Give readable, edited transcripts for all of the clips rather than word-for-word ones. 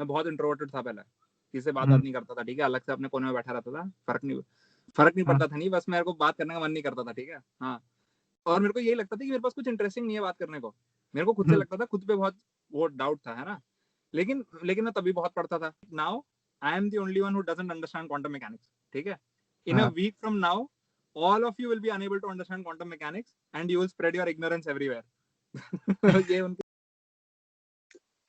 मैं बहुत इंट्रोवर्टेड था पहले, किसी से बात नहीं करता था, ठीक है, अलग से अपने कोने में बैठा रहता था, फर्क नहीं पड़ता था, नहीं बस मेरे को बात करने का मन नहीं करता था, ठीक है। हाँ, और मेरे को यही लगता था कि मेरे पास कुछ इंटरेस्टिंग नहीं है बात करने को, मेरे को खुद से लगता था, खुद पे बहुत वो डाउट था, है ना। लेकिन मैं तभी बहुत पढ़ता था। Now I am the only one who doesn't understand quantum mechanics, ठीक है। In a week from now all of you will be unable to understand quantum mechanics and you will spread your ignorance everywhere. ये उनकी।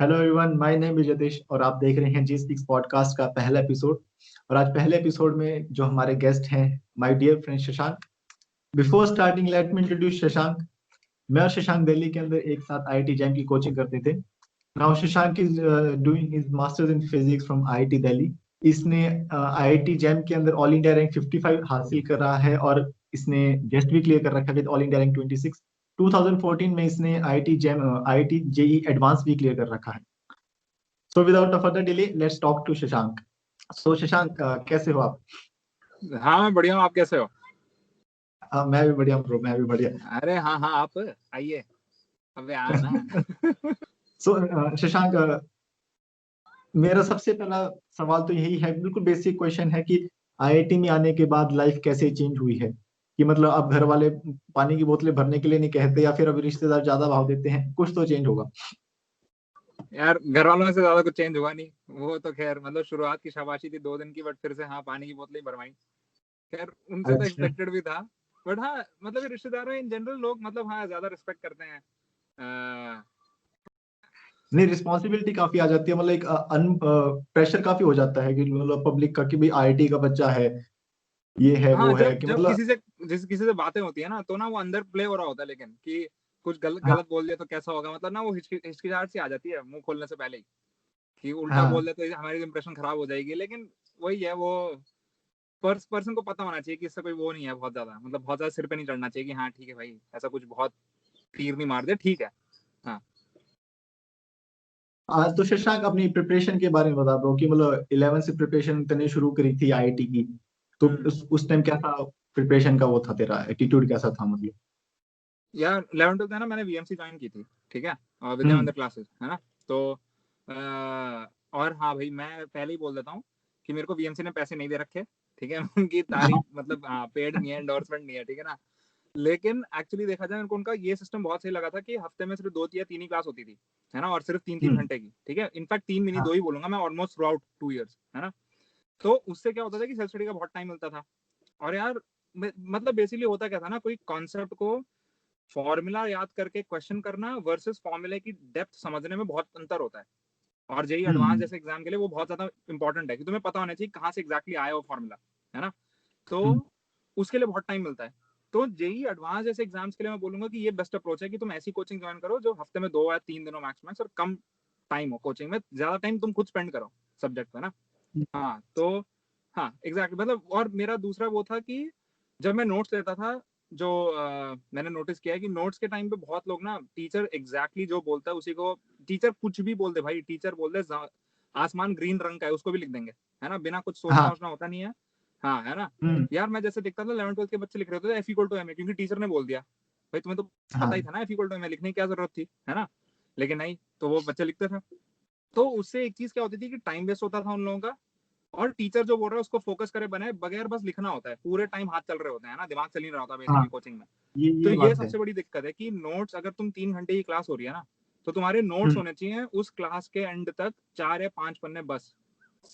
Hello everyone, my name is Jatesh और आप देख रहे हैं जी speaks podcast का पहला एपिसोड। और आज पहले एपिसोड में जो हमारे गेस्ट हैं, my dear friend Shashank. Before starting let me introduce Shashank. मैं और शशांक दिल्ली के अंदर एक साथ आईआईटी जैम की कोचिंग करते थे। Now Shashank is doing his masters in physics from IIT Delhi. इसने आईआईटी जैम के अंदर ऑल इंडिया रैंक 55 हासिल कर रहा है और इसने जेस्ट भी क्लियर कर रखा है ऑल इंडिया रैंक 26। 2014 में इसने आईआईटी जेई एडवांस भी क्लियर कर रखा है। So without a further delay, let's talk to Shashank. So Shashank, कैसे हो आप? हाँ मैं बढ़िया हूँ, आप कैसे हो? मैं भी बढ़िया ब्रो, मैं भी बढ़िया। अरे हाँ हाँ, आप आइए, अबे आ ना। So शशांक, मेरा सबसे पहला सवाल तो यही है, बिल्कुल बेसिक क्वेश्चन है कि आईआईटी में आने के बाद लाइफ कैसे चेंज हुई है? कि मतलब अब घर वाले पानी की बोतलें भरने के लिए नहीं कहते या फिर अभी रिश्तेदार ज्यादा भाव देते हैं, कुछ तो चेंज होगा। यार घर वालों से ज्यादा कुछ चेंज हुआ नहीं, वो तो खैर मतलब शुरुआत की शाबाशी थी 2 दिन की, बट फिर से हाँ पानी की बोतलें भरवाई, खैर उनसे तो अच्छा। एक्सपेक्टेड भी था। बट हाँ मतलब रिश्तेदारों इन जनरल लोग मतलब हाँ ज्यादा रिस्पेक्ट करते हैं। नहीं, रिस्पॉन्सिबिलिटी काफी आ जाती है, मतलब एक प्रेशर काफी हो जाता है कि मतलब पब्लिक का कि भाई आईआईटी का बच्चा है, ये है हाँ वो है जब कि जब मतलब। किसी से बातें होती है ना, तो ना वो अंदर प्ले हो रहा होता है, लेकिन कि कुछ हाँ गलत बोल दिया तो कैसा होगा, मतलब ना वो हिचकिचाहट सी आ जाती है मुंह खोलने से पहले ही, कि उल्टा हाँ। बोल दे तो हमारी इंप्रेशन खराब हो जाएगी। लेकिन वही है, वो पर्सन को पता होना चाहिए कि इससे कोई वो नहीं है बहुत ज्यादा, मतलब बहुत ज्यादा सिर पे नहीं चढ़ना चाहिए कि हाँ ठीक है भाई, ऐसा कुछ बहुत तीर नहीं मार दे, ठीक है। हाँ तो शशांक, अपनी प्रिपरेशन के बारे में बता दो कि मतलब 11 से प्रिपरेशन करनी शुरू करी थी आईआईटी की, तो उस टाइम क्या था प्रिपरेशन का, वो था तेरा एटीट्यूड कैसा था मतलब? यार 11th 12th है ना, मैंने वीएमसी ज्वाइन की थी, ठीक है, और विद्या हम्म। मंदिर क्लासेस है ना। तो और हाँ भाई मैं पहले ही बोल देता हूँ कि मेरे को वीएमसी ने पैसे नहीं दे रखे, ठीक है। उनकी तारीफ मतलब हाँ पेड नहीं है, एंडोर्समेंट नहीं है, ठीक है ना। लेकिन एक्चुअली देखा जाए, मेरे को उनका ये सिस्टम बहुत सही लगा था कि हफ्ते में सिर्फ 2 या 3 ही क्लास होती थी, है ना, और सिर्फ 3-3 घंटे की, ठीक है। इनफैक्ट 3 भी नहीं, 2 ही बोलूंगा मैं, ऑलमोस्ट थ्रू आउट 2 years, है ना। तो उससे क्या होता था कि सेल्फ स्टडी का बहुत टाइम मिलता था। और यार मतलब बेसिकली होता क्या था ना, कोई कॉन्सेप्ट को फॉर्मूला याद करके क्वेश्चन करना वर्सेस फॉर्मूले की डेप्थ समझने में बहुत अंतर होता है। और जेई एडवांस हम्म। जैसे एग्जाम के लिए वो बहुत ज्यादा इंपॉर्टेंट है कि तुम्हें पता होना चाहिए कहाँ से एग्जैक्टली आया वो फॉर्मूला, है ना। तो हम्म। उसके लिए बहुत टाइम मिलता है। तो जेई एडवांस जैसे एग्जाम्स के लिए मैं बोलूंगा कि ये बेस्ट अप्रोच है कि तुम ऐसी कोचिंग ज्वाइन करो जो हफ्ते में 2 या 3 दिनों मैक्स और कम टाइम हो कोचिंग में, ज्यादा टाइम तुम खुद स्पेंड करो सब्जेक्ट में ना। हाँ तो हाँ एग्जैक्टली मतलब, और मेरा दूसरा वो था कि जब मैं नोट्स लेता था, जो मैंने नोटिस किया है कि नोट्स के टाइम पे बहुत लोग ना टीचर एग्जैक्टली जो बोलता है उसी को, टीचर कुछ भी बोल दे भाई, टीचर बोल दे आसमान ग्रीन रंग का है उसको भी लिख देंगे, है ना, बिना कुछ सोचना हाँ। वोचना होता नहीं है। हाँ है ना। हम्म। यार मैं जैसे देखता था 11th 12th के बच्चे लिख रहे होते थे F=ma, क्योंकि टीचर ने बोल दिया, भाई तुम्हें तो पता ही हाँ। था ना F=ma, लिखने की क्या जरूरत थी, है ना। लेकिन नहीं, तो वो बच्चे लिखते थे। तो उससे एक चीज क्या होती थी कि टाइम वेस्ट होता था उन लोगों का, और टीचर जो बोल रहा है उसको फोकस करे बने बगैर बस लिखना होता है, पूरे टाइम हाथ चल रहे होते हैं ना, दिमाग चल नहीं रहा होता हाँ। बेसिकली कोचिंग में। तो ये ये बात है। सबसे बड़ी दिक्कत है कि नोट्स, अगर तुम 3 घंटे की क्लास हो रही है ना, तो तुम्हारे नोट्स हम्म। होने चाहिए उस क्लास के एंड तक 4 या 5 पन्ने बस।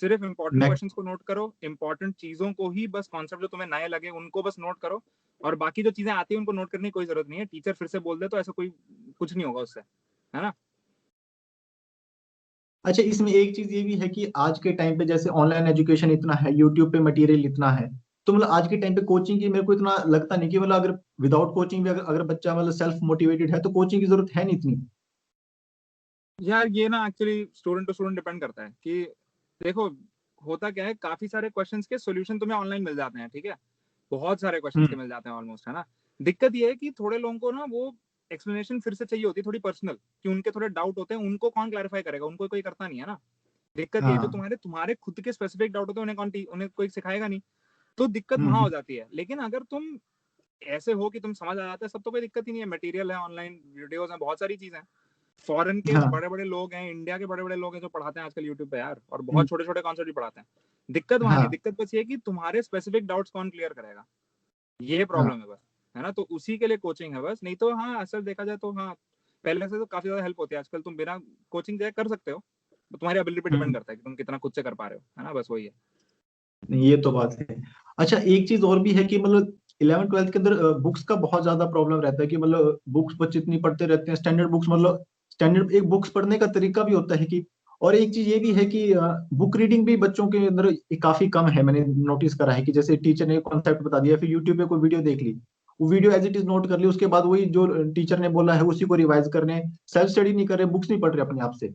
सिर्फ इंपॉर्टेंट नेक्स्ट। क्वेश्चंस को नोट करो, इंपॉर्टेंट चीजों को ही बस, कॉन्सेप्ट जो तुम्हें नए लगे उनको बस नोट करो, और बाकी जो चीजें आती है उनको नोट करने की कोई जरूरत नहीं है। टीचर फिर से बोल दे तो ऐसा कोई कुछ नहीं होगा उससे, है ना। अच्छा, इसमें एक चीज ये भी है कि आज के टाइम पे जैसे ऑनलाइन एजुकेशन इतना है, यूट्यूब पे मटेरियल इतना है, तो मतलब आज के टाइम पे कोचिंग की मेरे को इतना लगता नहीं कि मतलब अगर विदाउट कोचिंग भी अगर बच्चा मतलब सेल्फ मोटिवेटेड है तो कोचिंग की जरूरत है नहीं इतनी। यार ये ना actually student to student depend करता है कि देखो होता क्या है, काफी सारे क्वेश्चंस के सॉल्यूशन तुम्हें ऑनलाइन मिल जाते हैं, ठीक है, बहुत सारे क्वेश्चंस के हम्म। मिल जाते हैं ऑलमोस्ट, है ना। दिक्कत ये है कि थोड़े लोगों को ना वो एक्सप्लेनेशन फिर से चाहिए होती है थोड़ी पर्सनल, कि उनके थोड़े डाउट होते हैं, उनको कौन क्लैरिफाई करेगा, उनको कोई करता नहीं है ना। दिक्कत ये है जो हाँ। तुम्हारे तुम्हारे खुद के स्पेसिफिक डाउट होते हैं उन्हें कोई सिखाएगा नहीं। तो दिक्कत वहां हो हम्म। जाती है। लेकिन अगर तुम ऐसे हो कि तुम समझ आ जाता है सब, तो कोई दिक्कत ही नहीं है, मटेरियल है ऑनलाइन, वीडियोस हैं, बहुत सारी चीजें हैं। फॉरेन के हाँ बड़े बड़े लोग हैं, इंडिया के बड़े बड़े लोग हैं जो पढ़ाते हैं आजकल यूट्यूब पे यार, और हम्म, बहुत छोटे छोटे कॉन्सेप्ट भी पढ़ाते हैं। दिक्कत वहां नहीं, हाँ दिक्कत बस ये है कि तुम्हारे स्पेसिफिक डाउट्स कौन क्लियर करेगा, ये हाँ प्रॉब्लम है बस, है ना। तो उसी के लिए कोचिंग है बस, नहीं तो हाँ असल देखा जाए तो हाँ पहले से तो काफी ज्यादा हेल्प होती है आजकल, तुम बिना कोचिंग जाए कर सकते हो, तो तुम्हारी एबिलिटी पे डिपेंड हम्म, करता है कि तुम कितना खुद से कर पा रहे हो, है ना, बस वही है। ये तो बात है। अच्छा, एक चीज और भी है कि मतलब 11th 12th के अंदर बुक्स का बहुत ज्यादा प्रॉब्लम रहता है कि मतलब बुक्स बच्चे इतनी पढ़ते रहते हैं, स्टैंडर्ड बुक्स, मतलब स्टैंडर्ड एक बुक्स पढ़ने का तरीका भी होता है कि, और एक चीज ये भी है कि बुक रीडिंग भी बच्चों के अंदर काफी कम है। मैंने नोटिस करा है कि जैसे टीचर ने कॉन्सेप्ट बता दिया, फिर यूट्यूब पे कोई वीडियो देख ली, वो video as it is note कर ली, उसके बाद वही जो टीचर ने बोला है उसी को रिवाइज कर रहे हैं, सेल्फ स्टडी नहीं कर रहे, बुक्स नहीं पढ़ रहे अपने आप से।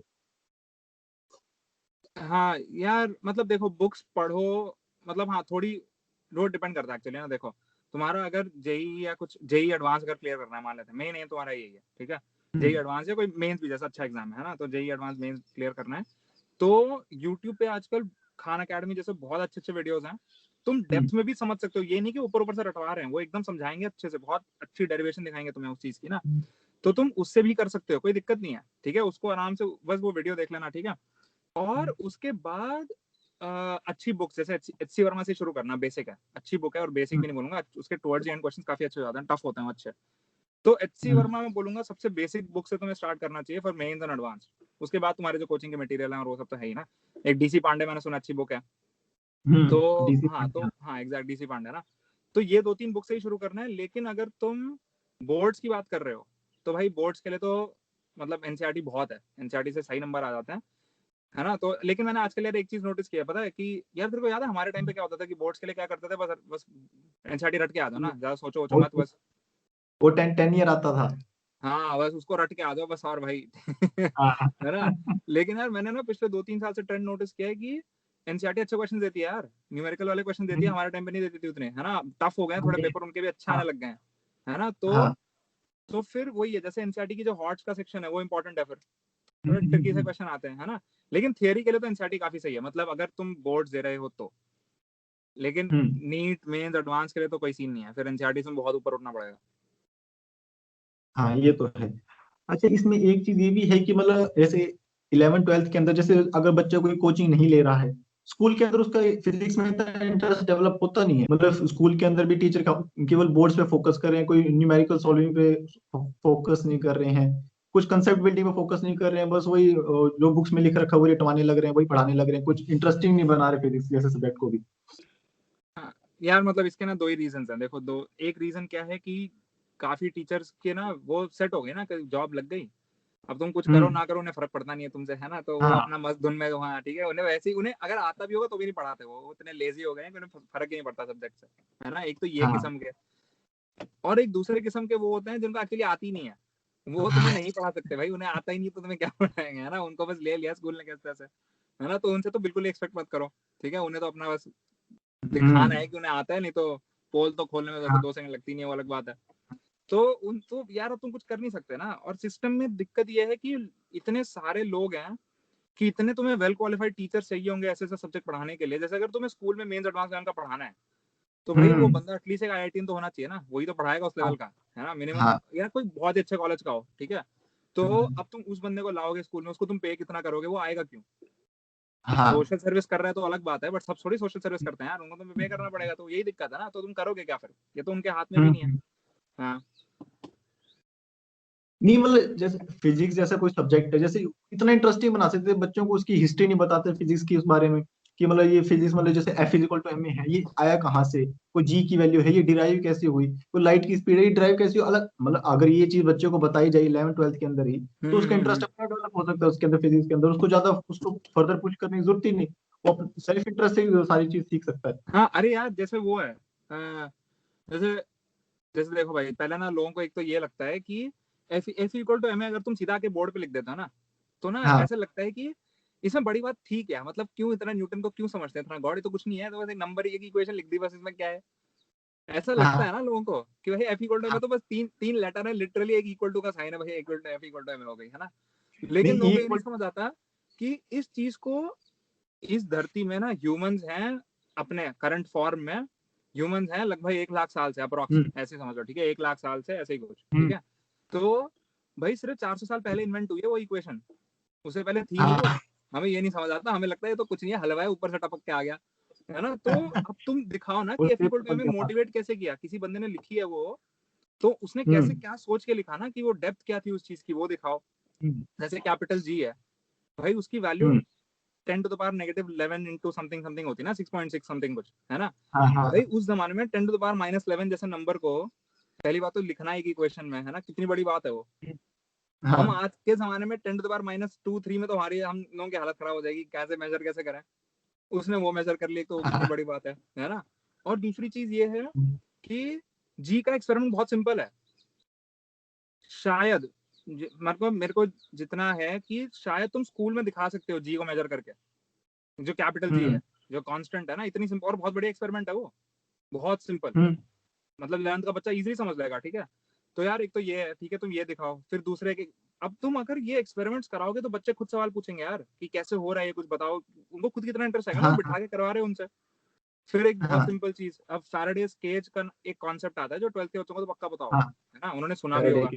हाँ यार मतलब देखो बुक्स पढ़ो, मतलब हाँ थोड़ी रोड डिपेंड करता है एक्चुअली ना। देखो तुम्हारा अगर जेई या कुछ जेई एडवांस अगर क्लियर करना है, मान लेते हैं मेन एम तुम्हारा यही है, ठीक है, जेई हम्म एडवांस या कोई मेंस भी जैसा अच्छा एग्जाम है ना, तो जेई एडवांस मेंस क्लियर करना है, तो यूट्यूब पे आजकल खान अकेडमी जैसे बहुत अच्छे अच्छे वीडियोस हैं, तुम हम्म डेप्थ में भी समझ सकते हो, ये नहीं कि ऊपर ऊपर से रटवा रहे हैं, वो एकदम समझाएंगे अच्छे से, बहुत अच्छी डेरिवेशन दिखाएंगे तुम्हें उस चीज की ना, तो तुम उससे भी कर सकते हो, कोई दिक्कत नहीं है, ठीक है, उसको आराम से बस वो वीडियो देख लेना, ठीक है। और उसके बाद अच्छी बुक्स जैसे एच सी वर्मा से शुरू करना, बेसिक है, अच्छी बुक है, और बेसिक हम्म भी नहीं बोलूंगा, उसके टुवर्ड्स एंड क्वेश्चन काफी अच्छे हो जाते हैं, टफ होते हैं अच्छे। तो एच सी हम्म वर्मा में बोलूंगा सबसे बेसिक बुक से तुम्हें स्टार्ट करना चाहिए फॉर मेन्स एंड एडवांस। उसके बाद तुम्हारे जो कोचिंग के मटेरियल हैं और वो सब तो है ही ना। एक डीसी पांडे मैंने सुना अच्छी बुक है, तो डीसी हाँ, तो हाँ एग्जैक्ट डीसी पांडे ना। तो ये दो तीन बुक से ही शुरू करना है, लेकिन अगर तुम बोर्ड्स की बात कर रहे हो तो भाई बोर्ड्स के लिए तो मतलब एनसीईआरटी बहुत है, एनसीईआरटी से सही नंबर आ जाते हैं, है ना। तो लेकिन मैंने आजकल यार एक चीज नोटिस किया, पता है कि यार तेरे को याद है हमारे टाइम पे क्या होता था कि बोर्ड्स के लिए क्या करते थे, बस बस एनसीईआरटी रट के आ जाओ ना, ज्यादा सोचो वोचो वो मत बस। वो 10 10 ईयर आता था। हाँ बस उसको रट के आ जाओ बस, और भाई हाँ है ना। लेकिन यार मैंने ना पिछले 2-3 साल से ट्रेंड नोटिस किया है कि एनसीईआरटी अच्छे क्वेश्चन देती है यार, न्यूमेरिकल वाले क्वेश्चन देती है, हम्म, हमारे टाइम पे नहीं देती थी उतने, है ना, टफ हो गए हैं थोड़े ये- पेपर, उनके भी अच्छे आने हाँ लग गए हैं, है ना। हाँ तो फिर वही है, जैसे एनसीईआरटी की जो हॉट्स का सेक्शन है वो इंपॉर्टेंट है, फिर हम्म, थोड़े हम्म, ट्रिकी से हम्म, क्वेश्चन आते हैं, है ना। लेकिन थियरी के लिए तो एनसीईआरटी काफी सही है, मतलब अगर तुम बोर्ड दे रहे हो तो, लेकिन हम्म, नीट मेंस एडवांस के लिए तो कोई सीन नहीं है, फिर एनसीईआरटी से बहुत ऊपर उठना पड़ेगा। हाँ ये तो है। अच्छा, इसमें एक चीज ये भी है कि मतलब जैसे 11th 12th के अंदर, जैसे अगर बच्चा कोई कोचिंग नहीं ले रहा है, स्कूल के अंदर उसका फिजिक्स में इतना इंटरेस्ट डेवलप होता नहीं है, मतलब स्कूल के अंदर भी टीचर केवल बोर्ड्स पे फोकस कर रहे हैं, कोई न्यूमेरिकल सॉल्विंग पे फोकस नहीं कर रहे हैं, कुछ कंसेप्ट बिल्डिंग पे फोकस नहीं कर रहे हैं, बस वही जो बुक्स में लिख रखा है वही रटवाने लग रहे हैं, वही पढ़ाने लग रहे हैं, कुछ इंटरेस्टिंग नहीं बना रहे फिजिक्स जैसे सब्जेक्ट को भी। हाँ यार मतलब इसके ना दो ही रीजन हैं, देखो दो, एक रीजन क्या है कि काफी टीचर्स के ना वो सेट हो गए ना, जॉब लग गई, अब तुम कुछ करो हम्म ना करो उन्हें फर्क पड़ता नहीं है तुमसे, है ना, तो वो हाँ अपना मस्त धुन में, हाँ ठीक है, उन्हें वैसे ही, उन्हें अगर आता भी होगा तो भी नहीं पढ़ाते, वो इतने लेजी हो गए हैं कि उन्हें फर्क ही नहीं पड़ता सब्जेक्ट से, है ना। एक तो ये हाँ किस्म के, और एक दूसरे किस्म के वो होते हैं जिनको एक्चुअली आती नहीं है, वो तुम्हें नहीं पढ़ा सकते भाई, उन्हें आता ही नहीं तो तुम्हें क्या पढ़ाएंगे, है ना, उनको बस ले लिया स्कूल ने कैसे तैसे, है ना, तो उनसे तो बिल्कुल एक्सपेक्ट मत करो, ठीक है, उन्हें तो अपना बस दिखाना है हम्म कि उन्हें आता है, नहीं तो पोल तो खोलने में वैसे हाँ 2 सेकंड लगती नहीं है, वो अलग बात है। तो उन तो यार अब तुम कुछ कर नहीं सकते ना, और सिस्टम में दिक्कत ये है कि इतने सारे लोग हैं कि इतने तुम्हें वेल क्वालिफाइड टीचर चाहिए होंगे ऐसे ऐसे सब्जेक्ट पढ़ाने के लिए, जैसे अगर तुम्हें स्कूल में मेंस एडवांस का पढ़ाना है तो भाई वो हम्म बंदा एटलीस्ट एक आईआईटी तो होना चाहिए ना, वही तो पढ़ाएगा उस हाँ लेवल का, है ना, मिनिमम, हाँ या कोई बहुत ही अच्छे कॉलेज का हो, ठीक है। तो हम्म, अब तुम उस बंदे को लाओगे स्कूल में, उसको तुम पे कितना करोगे, वो आएगा क्यों। हाँ सोशल सर्विस कर रहा है तो अलग बात है, बट सब थोड़ी सोशल सर्विस करते हैं यार, उनको तो पे करना पड़ेगा, तो यही दिक्कत है ना, तो तुम करोगे क्या फिर, ये तो उनके हाथ में भी नहीं है। हम्म। हाँ नहीं मतलब जैसे फिजिक्स जैसा कोई सब्जेक्ट है, जैसे इतना इंटरेस्टिंग बना सकते थे बच्चों को, उसकी हिस्ट्री नहीं बताते फिजिक्स की उस बारे में, कि मतलब ये फिजिक्स मतलब जैसे F=ma है, ये आया कहाँ से, कोई जी की वैल्यू है, ये डिराइव कैसे हुई, कोई लाइट की स्पीड है ये डिराइव कैसे हुई, अलग मतलब अगर ये चीज बच्चे को बताई जाए 11th 12th के अंदर ही, तो उसका इंटरेस्ट हम्म। अपना डेवलप हो सकता है उसके अंदर, फिजिक्स के अंदर उसको ज्यादा उसको फर्दर पुश करने की जरूरत ही नहीं, वो सेल्फ इंटरेस्ट से ही सारी चीज सीख सकता है। हाँ अरे यार जैसे वो है, जैसे जैसे देखो भाई, पहले ना लोगों को एक तो ये लगता है कि F=ma अगर तुम सीधा के बोर्ड पे लिख देते हो ना हाँ ऐसा लगता है कि इसमें बड़ी बात थी क्या, मतलब क्यों इतना न्यूटन को क्यों समझते हैं, इतना गॉड ही तो कुछ नहीं है, तो बस एक नंबर एक इक्वेशन लिख दी, बस इसमें क्या है, ऐसा लगता हाँ है ना लोगों को कि भाई F=ma तो बस तीन तीन लेटर है, लिटरली एक इक्वल टू का साइन है, भाई F=ma हो गई, है ना। लेकिन नहीं लोगों को ये नहीं इक्वल। समझ आता कि इस चीज को, इस धरती में ना ह्यूमंस हैं अपने करंट फॉर्म में, ह्यूमंस हैं लगभग 1 लाख साल से अप्रोक्स, हम्म ऐसे समझ लो, ठीक है, 1 लाख साल से ऐसे ही कुछ, ठीक हम्म है। तो भाई सिर्फ 400 साल पहले इन्वेंट हुई है वो इक्वेशन, उससे पहले थी नहीं वो। हमें ये नहीं समझ आता, हमें लगता है ये तो कुछ नहीं है, हलवा है ऊपर से टपक के आ गया, है ना। तो अब तुम दिखाओ ना कि एफ इक्वल टू में मोटिवेट कैसे किया, किसी बंदे ने लिखी है वो, तो उसने कैसे क्या सोच के लिखा ना, कि वो डेप्थ क्या थी उस चीज की, वो दिखाओ। जैसे कैपिटल जी है भाई, उसकी value 10 to the power -11 into something something होती है ना, 6.6 समथिंग कुछ, है ना। भाई उस जमाने में 10 to the power -11 जैसे नंबर को पहली बात तो लिखना एक इक्वेशन में, है ना, कितनी बड़ी बात है वो। हम आज के जमाने में 10 to the power -2 3 में तो हमारी, हम लोगों की हालत खराब हो जाएगी, कैसे मेजर कैसे करें। उसने वो मेजर कर ली तो कितनी बड़ी बात है ना। और दूसरी चीज ये है कि जी का एक्सपेरिमेंट बहुत सिंपल है, शायद मतलब मेरे को जितना है कि शायद तुम स्कूल में दिखा सकते हो जी को मेजर करके, जो कैपिटल जी है, जो कांस्टेंट है ना, इतनी सिंपल और बहुत बड़ी एक्सपेरिमेंट है वो, बहुत सिंपल, मतलब 11th का बच्चा इजीली समझ लेगा, ठीक है। तो यार एक तो ये है, ठीक है, तुम ये दिखाओ, फिर दूसरे के, अब तुम अगर ये एक्सपेरिमेंट्स कराओगे तो बच्चे खुद सवाल पूछेंगे यार कि कैसे हो रहा है ये, कुछ बताओ, उनको खुद कितना इंटरेस्ट आएगा ना, वो बिठा के करवा रहे हो उनसे। फिर एक बहुत सिंपल चीज, अब फैराडेज केज का एक कॉन्सेप्ट आता है जो 12th के बच्चों को तो पक्का पता होगा, है ना, उन्होंने सुना भी होगा,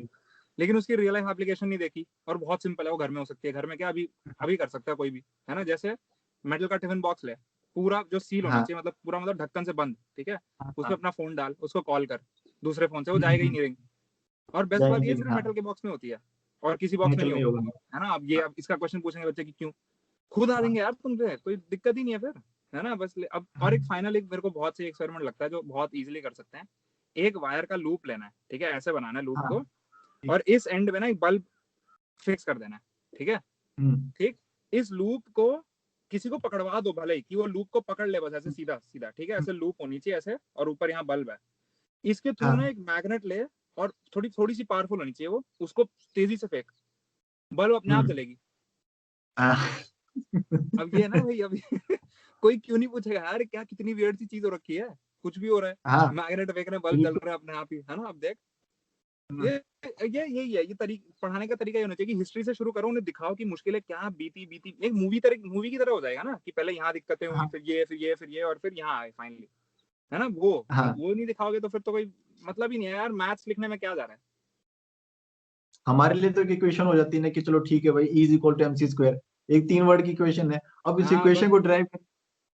लेकिन उसकी रियल लाइफ एप्लीकेशन नहीं देखी, और बहुत सिंपल है, वो घर में हो सकती है, घर में क्या अभी अभी कर सकता है कोई भी, है ना। जैसे मेटल का टिफिन बॉक्स ले, पूरा जो सील होना चाहिए, मतलब पूरा, मतलब ढक्कन से बंद, ठीक है, उसमें अपना फोन डाल, उसको कॉल कर दूसरे फोन से, वो जाएगा ही नहीं रिंग। और बेस्ट बात ये सिर्फ मेटल के बॉक्स में होती है, और किसी बॉक्स में नहीं होगा, है ना। अब इसका क्वेश्चन पूछेंगे बच्चे की क्यों, खुद आ जाएंगे यार तुम पे, कोई दिक्कत ही नहीं है फिर, है ना। बस अब और एक फाइनल, एक मेरे को बहुत से एक्सपेरिमेंट लगता है जो बहुत इजीली कर सकते हैं। एक वायर का लूप लेना है, ठीक है, ऐसे बनाना है लूप को, और इस एंड में ना एक बल्ब फिक्स कर देना है, ठीक है, ठीक। इस लूप को किसी को पकड़वा दो भले ही, कि वो लूप को पकड़ ले बस ऐसे सीधा सीधा, ठीक है, ऐसे लूप होनी चाहिए ऐसे, और ऊपर यहाँ बल्ब है, इसके थ्रू ना एक मैग्नेट ले, और थोड़ी थोड़ी सी पावरफुल होनी चाहिए वो, उसको तेजी से फेंक, बल्ब अपने आप जलेगी। अब ये है ना भाई, अभी कोई क्यों नहीं पूछेगा यार क्या कितनी वियर्ड सी चीज हो रखी है, कुछ भी हो रहा है, मैग्नेट फेंक रहे, बल्ब जल रहा है अपने आप ही, है ना। अब देख, ये यही है, ये पढ़ाने का तरीका ये होना चाहिए कि हिस्ट्री से शुरू करो, उन्हें दिखाओ कि मुश्किलें क्या बीती बीती, एक मूवी की तरह हो जाएगा ना, कि पहले यहाँ दिक्कतें हुई, फिर ये फिर ये फिर ये, और फिर यहाँ आए फाइनली, है ना। वो अब वो नहीं दिखाओगे तो फिर तो कोई मतलब ही नहीं है यार, मैथ्स लिखने में क्या जा रहा है। हमारे लिए तो एक इक्वेशन हो जाती है ना कि चलो ठीक है भाई, is equal to MC square, एक 3 वर्ड की इक्वेशन है। अब इस हाँ बस,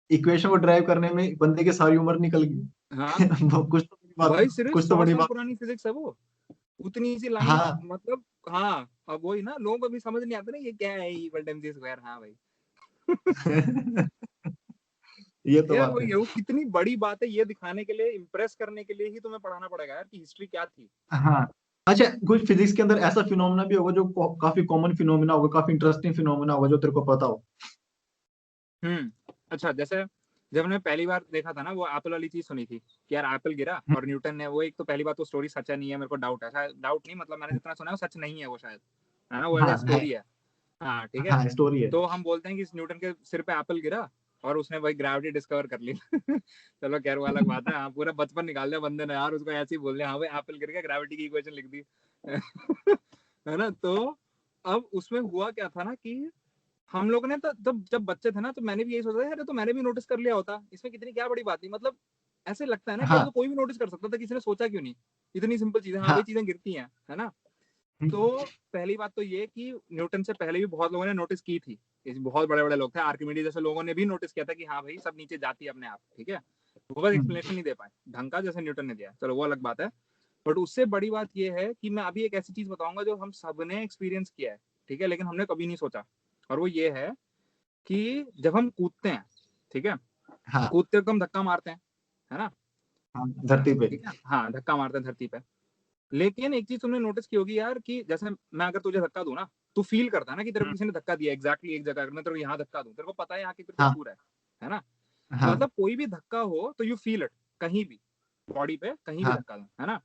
इक्वेशन को ड्राइव करने में बंदे की सारी उम्र निकल गई। हाँ कुछ तो बड़ी बात, भाई सिर्फ कुछ तो 100 बड़ी साल बात। पुरानी फिजिक्स है वो, उतनी सी लाइन, हाँ। मतलब हाँ, अब वही ना, लोगों को भी समझ नहीं आता ना ये क्या है इक्वल टू MC स्क्वायर, हाँ भाई। ये तो यार बात है। वही है, वो कितनी बड़ी बात है, ये दिखाने के लिए, इम्प्रेस करने के लिए ही तुम्हें पढ़ाना पड़ेगा यार कि हिस्ट्री क्या थी। हाँ। अच्छा, कुछ फिजिक्स के अंदर ऐसा फिनोमेना भी होगा जो काफी कॉमन फिनोमेना होगा, काफी इंटरेस्टिंग फिनोमेना होगा जो तेरे को पता हो। अच्छा, जैसे जब मैंने पहली बार देखा था ना, वो एप्पल वाली चीज सुनी थी कि यार एप्पल गिरा और न्यूटन ने, वो एक तो पहली बात तो स्टोरी सच है नहीं है, मेरे को डाउट है, शायद डाउट नहीं, मतलब मैंने जितना सुना है वो सच नहीं है वो शायद, है ना, वो ऐसा हाँ है। स्टोरी है। हाँ ठीक है। हाँ स्टोरी है। तो हम बोलते हैं कि इस न्यूटन के सिर पे एप्पल गिरा और उसने भाई ग्रेविटी डिस्कवर कर ली। चलो खैर वो अलग बात है, हाँ पूरा बचपन निकाल दिया बंदे ने यार, उसको ऐसे ही बोल दिया हाँ भाई एप्पल गिर गया, ग्रेविटी की इक्वेशन लिख दी। है ना। तो अब उसमें हुआ क्या था ना कि हम लोग ने तो जब बच्चे थे ना, तो मैंने भी यही सोचा था, तो मैंने भी नोटिस कर लिया होता, इसमें कितनी क्या बड़ी बात थी, मतलब ऐसे लगता है ना कि अब तो हाँ। कोई भी नोटिस कर सकता था, किसी ने सोचा क्यों नहीं, इतनी सिंपल चीजें, हाँ भाई हाँ। चीजें गिरती हैं, है ना। तो पहली बात तो ये कि न्यूटन से पहले भी बहुत लोगों ने नोटिस की थी, बहुत बड़े बड़े लोग थे, आर्किमिडीज जैसे लोगों ने भी नोटिस किया था कि हाँ भाई सब नीचे जाती है अपने आप, ठीक है, वो बस एक्सप्लेनेशन नहीं दे पाए ढंग का जैसे न्यूटन ने दिया, चलो वो अलग बात है। बट उससे बड़ी बात ये है कि मैं अभी एक ऐसी चीज बताऊंगा जो हम सबने एक्सपीरियंस किया है, ठीक है, लेकिन हमने कभी नहीं सोचा, और वो ये है कि जब हम कूदते हैं, ठीक है, हाँ। कूदते वक्त हम धक्का मारते हैं, है ना, हाँ धरती पे। ठीक है, हाँ धक्का मारते हैं धरती पे। लेकिन एक चीज तुमने नोटिस की होगी यार कि जैसे मैं अगर तुझे धक्का दूं ना, तू फील करता है ना कि तेरे को किसी ने धक्का दिया एग्जैक्टली एक जगह, अगर मैं तेरे को यहाँ धक्का दूं, तेरे को पता है यहाँ की तेरे को हाँ। छू रहा है ना। हाँ। मतलब कोई भी धक्का हो तो यू फील इट, कहीं भी बॉडी पे कहीं भी हाँ। धक्का दो, है ना।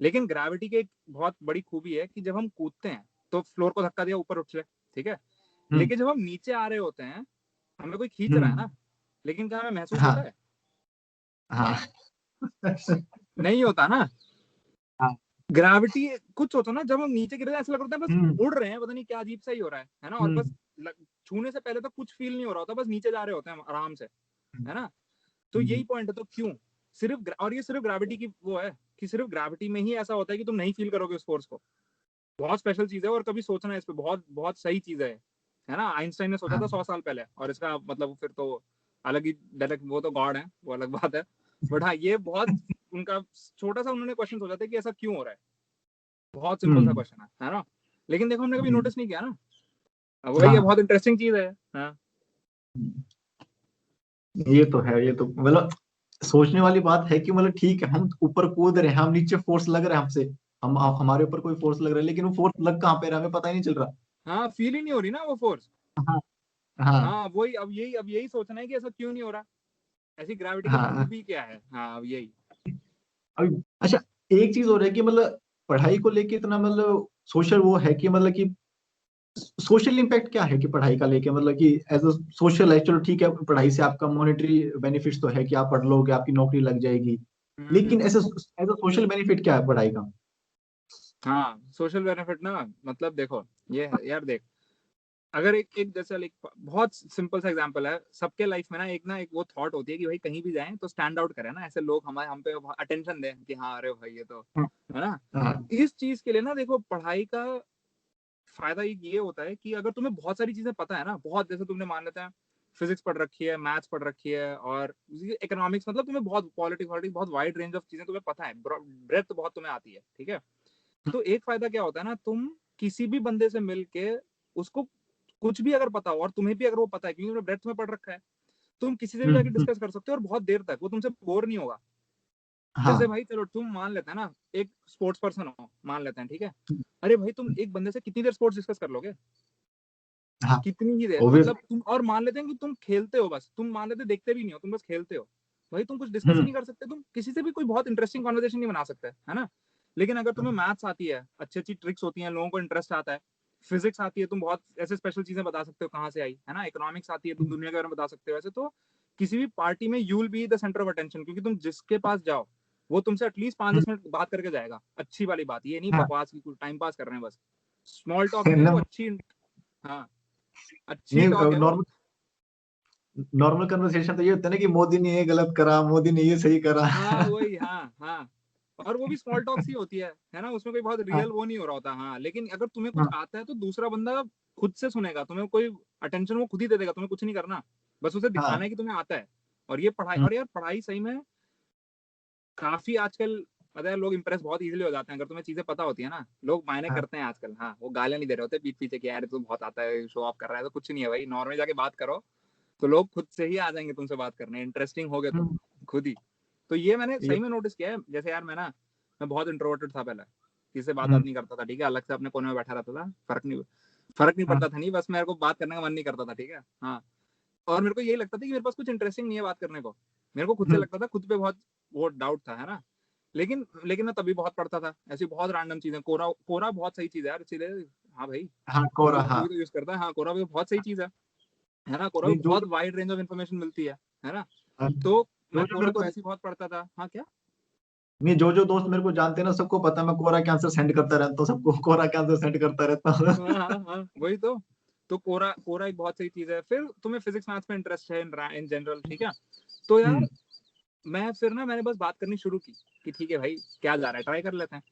लेकिन ग्रेविटी की एक बहुत बड़ी खूबी है कि जब हम कूदते हैं तो फ्लोर को धक्का दिया ऊपर उठ ले, ठीक है, हम्म। लेकिन जब हम नीचे आ रहे होते हैं, हमें कोई खींच रहा है हम्म। ना, लेकिन क्या हमें महसूस होता हाँ। है, हाँ। नहीं होता ना। हाँ। ग्रेविटी कुछ होता ना, जब हम नीचे गिर रहे हैं ऐसा लग रहा है बस हम्म। उड़ रहे हैं, पता नहीं क्या अजीब सा ही हो रहा है ना, और बस छूने से पहले तो कुछ फील नहीं हो रहा होता, बस नीचे जा रहे होते हैं आराम से, है ना। तो यही पॉइंट है, तो क्यों सिर्फ, और ये सिर्फ ग्रेविटी की वो है कि सिर्फ ग्रेविटी में ही ऐसा होता है कि तुम नहीं फील करोगे उस फोर्स को, बहुत स्पेशल चीज है और कभी सोचना इस पे, बहुत बहुत सही चीज है ना। आइंस्टाइन ने सोचा था 100 साल पहले, और इसका मतलब फिर तो अलग ही डायरेक्ट, वो तो गॉड है, वो अलग बात है। बट हाँ, ये बहुत उनका छोटा सा उन्होंने क्वेश्चन सोचा था कि ऐसा क्यों हो रहा है, बहुत सिंपल सा क्वेश्चन है ना। लेकिन देखो हमने कभी नोटिस नहीं किया ना। अब वही है, बहुत इंटरेस्टिंग चीज है। हाँ, ये तो है, ये तो मतलब सोचने वाली बात है कि मतलब ठीक है, हम ऊपर कूद रहे हैं, हम नीचे फोर्स लग रहा है हमसे, हम हमारे ऊपर कोई फोर्स लग रहा है, लेकिन वो फोर्स लग कहाँ पे रहा है हमें पता ही नहीं चल रहा। हाँ, फील ही नहीं हो रही ना वो फोर्स। हाँ हाँ हाँ वही, अब यही सोचना है कि ऐसा क्यों नहीं हो रहा, ऐसी ग्रेविटी का हाँ। खूबी क्या है। हाँ, अब यही। अभी अच्छा, एक चीज हो रहा है कि मतलब पढ़ाई को लेके इतना मतलब सोशल वो है कि मतलब कि सोशल इम्पैक्ट क्या है कि पढ़ाई का लेके मतलब कि एज अ सोशल लाइफ, चलो ठीक है, पढ़ाई से आपका मॉनेटरी बेनिफिट्स तो है कि आप पढ़ लोगे आपकी नौकरी लग जाएगी, लेकिन हम्म। ऐसे एज अ सोशल बेनिफिट क्या है पढ़ाई का? हाँ, सोशल बेनिफिट ना, मतलब देखो, ये है यार, देख, अगर एक एक जैसे एक बहुत सिंपल सा एग्जांपल है, सबके लाइफ में ना एक वो थॉट होती है कि भाई कहीं भी जाएं तो स्टैंड आउट करें ना, ऐसे लोग हमारे हम पे अटेंशन दें कि हाँ अरे भाई ये तो हाँ है ना। हाँ इस चीज के लिए ना देखो, पढ़ाई का फायदा ये होता है कि अगर तुम्हें बहुत सारी चीजें पता है ना, बहुत, जैसे तुमने मान लेते हैं फिजिक्स पढ़ रखी है, मैथ्स पढ़ रखी है, और इकोनॉमिक्स, मतलब तुम्हें बहुत पॉलिटिक्स बहुत वाइड रेंज ऑफ चीजें तुम्हें पता है, ब्रेथ बहुत तुम्हें आती है, ठीक है। तो एक फायदा क्या होता है ना, तुम किसी भी बंदे से मिल के उसको कुछ भी अगर पता हो, और तुम्हें भी अगर वो पता है क्योंकि तुमने ब्रेथ में पढ़ रखा है, तुम किसी से भी जाके हम्म, डिस्कस कर सकते हो और बहुत देर तक वो तुमसे बोर नहीं होगा। जैसे हाँ भाई चलो तुम मान लेते हैं ना, एक स्पोर्ट्स पर्सन हो, मान लेते हैं, ठीक है। अरे भाई तुम एक बंदे से कितनी देर स्पोर्ट्स डिस्कस कर लोगे, हाँ कितनी ही देर, ऑब्वियस। मतलब तुम, और मान लेते हैं कि तुम खेलते हो, बस तुम मान लेते देखते भी नहीं हो, तुम बस खेलते हो, भाई तुम कुछ डिस्कस ही नहीं कर सकते, तुम किसी से भी कोई बहुत इंटरेस्टिंग कॉन्वर्सेशन नहीं बना सकते, है ना। लेकिन अगर तुम्हें मैथ्स आती है, अच्छी अच्छी ट्रिक्स होती हैं, लोगों को इंटरेस्ट आता है, फिजिक्स आती है, तुम बहुत ऐसे स्पेशल चीजें बता सकते हो कहाँ से आई, है ना। इकोनॉमिक्स आती है, तुम दुनिया के बारे में बता सकते हो, ऐसे तो किसी भी पार्टी में you will be the centre of attention, क्योंकि तुम जिसके पास जाओ वो तुमसे एटलीस्ट 5-10 मिनट बात करके जाएगा, अच्छी वाली बात, ये नहीं हाँ बकवास की टाइम पास कर रहे हैं बस। स्मॉल टॉक नहीं है वो, अच्छी, हाँ, अच्छी नहीं, टॉक है वो। नॉर्मल नॉर्मल कन्वर्सेशन तो ये होता है ना कि मोदी ने ये गलत करा, मोदी ने ये सही करा। हाँ वही, हाँ हाँ। और वो भी स्मॉल टॉक्स ही होती है ना, उसमें कोई बहुत हाँ रियल वो नहीं हो रहा होता। हाँ, लेकिन अगर तुम्हें कुछ हाँ आता है तो दूसरा बंदा खुद से सुनेगा, तुम्हें कोई अटेंशन वो खुद ही दे देगा, तुम्हें कुछ नहीं करना, बस उसे दिखाना हाँ है कि तुम्हें आता है। और ये पढ़ाई, और यार पढ़ाई सही में काफी आजकल, पता है, लोग इंप्रेस बहुत इजीली हो जाते हैं अगर तुम्हें चीजें पता होती है ना, लोग मायने हाँ करते हैं आजकल। हाँ, वो गालियां नहीं दे रहे होते पीठ पीछे कि यार तू बहुत आता है, शो ऑफ कर रहा है, तो कुछ नहीं है भाई, नॉर्मल जाके बात करो, तो लोग खुद से ही आ जाएंगे तुमसे बात करने, इंटरेस्टिंग हो गए तो हम्म, खुद ही। तो ये मैंने ये सही में नोटिस किया है। जैसे यार मैं बहुत इंट्रोवर्टेड था पहले, किसी से बात हम्म, नहीं करता था, ठीक है, अलग से अपने कोने में बैठा रहता था, फर्क नहीं हाँ पड़ता था, नहीं बस मेरे को बात करने का मन नहीं करता था, ठीक है। हाँ, और मेरे को यही लगता था कि मेरे पास कुछ इंटरेस्टिंग नहीं है बात करने को, मेरे को खुद से हम्म, लगता था, खुद पे बहुत वो डाउट था, है ना। लेकिन मैं तभी बहुत पढ़ता था, ऐसी बहुत रैंडम चीजें, कोरा कोरा बहुत सही चीज है यार, इसीलिए। हाँ भाई, हाँ तू कोरा भी तू हाँ। भी तो यूज करता है, हाँ, कोरा भी बहुत सही चीज है ना। कोरा नहीं, में बहुत वाइड रेंज ऑफ इन्फॉर्मेशन मिलती है ना। तो मैं जो कोरा मेरे को को ऐसे ही बहुत पढ़ता था। हाँ, क्या? नहीं, जो दोस्त मेरे को जानते हैं ना सबको पता है मैं कोरा के आंसर सेंड करता रहता हूँ, सबको कोरा के आंसर सेंड करता रहता हूँ। हाँ हाँ हाँ, वही तो कोरा कोरा एक बहुत सही चीज है। फिर तुम्हें फिजिक्स मैथ्स में इंटरेस्ट है इन जनरल, ठीक है, तो यार हम्म, मैंने बस बात करनी शुरू की कि ठीक है भाई, क्या जा रहा है, ट्राई कर लेते हैं।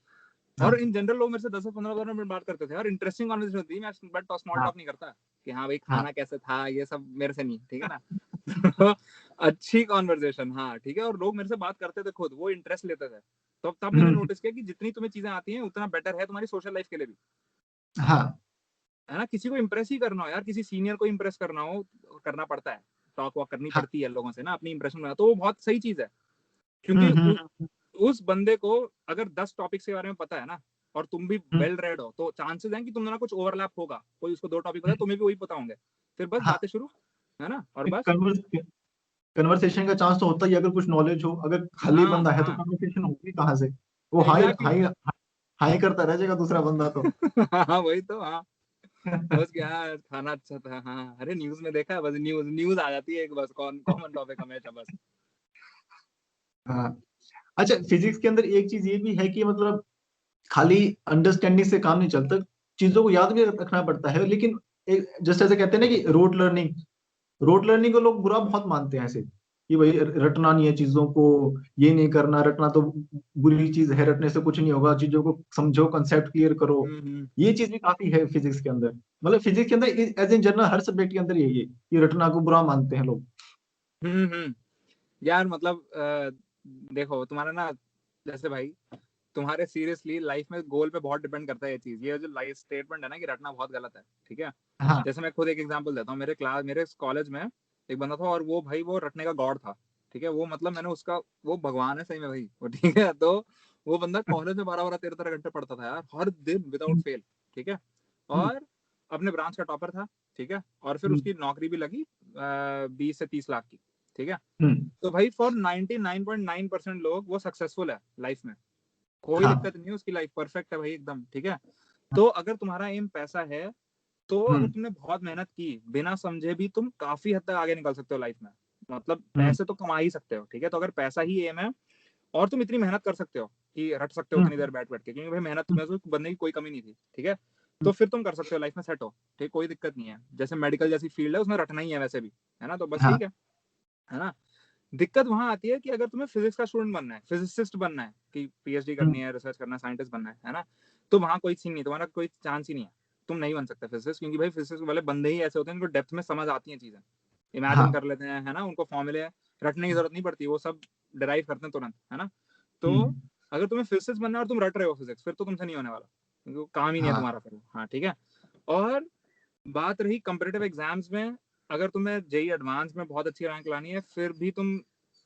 हाँ और इन जनरल लोग मेरे से 10 से 15 मिनट बात करते थे और इंटरेस्टिंग कॉन्वर्सेशन होती थी, मैं बट स्मॉल हाँ टॉक नहीं करता कि हाँ भाई हाँ खाना कैसे था, ये सब मेरे से नहीं, ठीक है ना। तो अच्छी कॉन्वर्सेशन, हाँ ठीक है, और लोग मेरे से बात करते थे खुद, वो इंटरेस्ट लेते थे। तो तब मैंने हम्म, नोटिस किया कि जितनी तुम्हें चीजें आती हैं उतना बेटर है तुम्हारी सोशल लाइफ के लिए भी, हाँ है ना। किसी को इम्प्रेस ही करना हो यार, किसी सीनियर को इम्प्रेस करना हो, करना पड़ता है, टॉक वॉक करनी हाँ पड़ती है लोगों से ना, अपनी इंप्रेशन बना, तो वो बहुत सही चीज है। क्योंकि हम्म, हम्म, उस बंदे को अगर 10 टॉपिक्स के बारे में पता है ना, और तुम भी हम्म, वेल रेड हो, तो चांसेस हैं कि तुम दोनों कुछ ओवरलैप होगा, कोई उसको 2 टॉपिक पता है, तुम्हें भी वही पता होंगे, फिर बस हाँ। बातें शुरू, है ना, और बस। कन्वर्सेशन का चांस तो होता ही है, अगर कुछ नॉलेज हो, अगर खाली हाँ बंदा है तो हाँ, कन्वर्सेशन होगी कहाँ से? वो हाई एग्जैक्टली। हाई हाई करता रह जाएगा दूसरा बंदा तो। हाँ वही तो, हाँ, बस क्या, खाना अच्छा था, हाँ, अरे न्यूज में देखा है, बस न्यूज न्यूज आ जाती है एक, बस कॉमन टॉपिक हमेशा बस। हाँ अच्छा, फिजिक्स के अंदर एक चीज ये भी है कि मतलब खाली अंडरस्टैंडिंग से काम नहीं चलता, चीजों को याद भी रखना पड़ता है, लेकिन एक जैसे ऐसे कहते हैं ना कि रोट लर्निंग को लोग बुरा बहुत मानते हैं ऐसे, कि भाई रटना नहीं है चीजों को, ये नहीं करना, रटना तो बुरी चीज है, रटने से कुछ नहीं होगा, चीजों को समझो, कंसेप्ट क्लियर करो। हम्म ये चीज भी काफी है फिजिक्स के अंदर, मतलब फिजिक्स के अंदर एज इन जनरल हर सब्जेक्ट के अंदर यही है कि रटना को बुरा मानते हैं लोग। हम्म। यार मतलब देखो तुम्हारा ना, जैसे भाई तुम्हारे सीरियसली लाइफ में गोल पे बहुत डिपेंड करता है ये चीज, ये जो लाइफ स्टेटमेंट है ना कि रटना बहुत गलत है, ठीक है। हाँ जैसे मैं खुद एक एग्जांपल देता हूँ, मेरे कॉलेज में एक बंदा था, और वो भाई वो रटने का गॉड था, ठीक है। वो मतलब मैंने उसका, वो भगवान है सही में भाई वो, ठीक है। तो वो बंदा कॉलेज में 12-13 घंटे पढ़ता था यार, हर दिन विदाउट फेल, ठीक है। और अपने ब्रांच का टॉपर था, ठीक है। और फिर उसकी नौकरी भी लगी 20 से 30 लाख की, ठीक है। तो भाई फॉर 99.9% लोग वो सक्सेसफुल है लाइफ में, कोई हाँ दिक्कत नहीं है, उसकी लाइफ परफेक्ट है भाई एकदम, ठीक है। तो अगर तुम्हारा एम पैसा है, तो अगर तुमने बहुत मेहनत की बिना समझे भी, तुम काफी हद तक आगे निकल सकते हो लाइफ में, मतलब पैसे तो कमा ही सकते हो, ठीक है। तो अगर पैसा ही एम है, और तुम इतनी मेहनत कर सकते हो कि रट सकते हो उतनी देर बैठ बैठ के, क्योंकि भाई मेहनत में तो बनने की कोई कमी नहीं थी, ठीक है। तो फिर तुम कर सकते हो, लाइफ में सेट हो, ठीक, कोई दिक्कत नहीं है। जैसे मेडिकल जैसी फील्ड है, उसमें रटना ही है वैसे भी, है ना, तो बस हाँ ठीक है ना। दिक्कत वहां आती है कि अगर तुम्हें फिजिक्स का स्टूडेंट बनना है, फिजिसिस्ट बनना है, कि पीएचडी करनी है, रिसर्च करना है, साइंटिस्ट बनना है ना, तो वहां कोई सीन नहीं, तुम्हारा कोई चांस ही नहीं है, तुम नहीं बन सकते फिजिसिस्ट, क्योंकि भाई फिजिक्स वाले बंदे ही ऐसे होते हैं जिनको डेप्थ में समझ आती हैं चीजें, इमेजिन हाँ कर लेते हैं, है ना, उनको फॉर्मूले रटने की जरूरत नहीं पड़ती, वो सब डिराइव करते हैं तुरंत, है ना। तो अगर तुम्हें फिजिसिस्ट बनना है और तुम रट रहे हो फिजिक्स, फिर तो तुमसे नहीं होने वाला, क्योंकि वो काम ही नहीं है हाँ तुम्हारा फिर, हाँ ठीक है। और बात रही कंपेटिटिव एग्जाम्स में, अगर तुम्हें जेई एडवांस में बहुत अच्छी रैंक लानी है, फिर भी तुम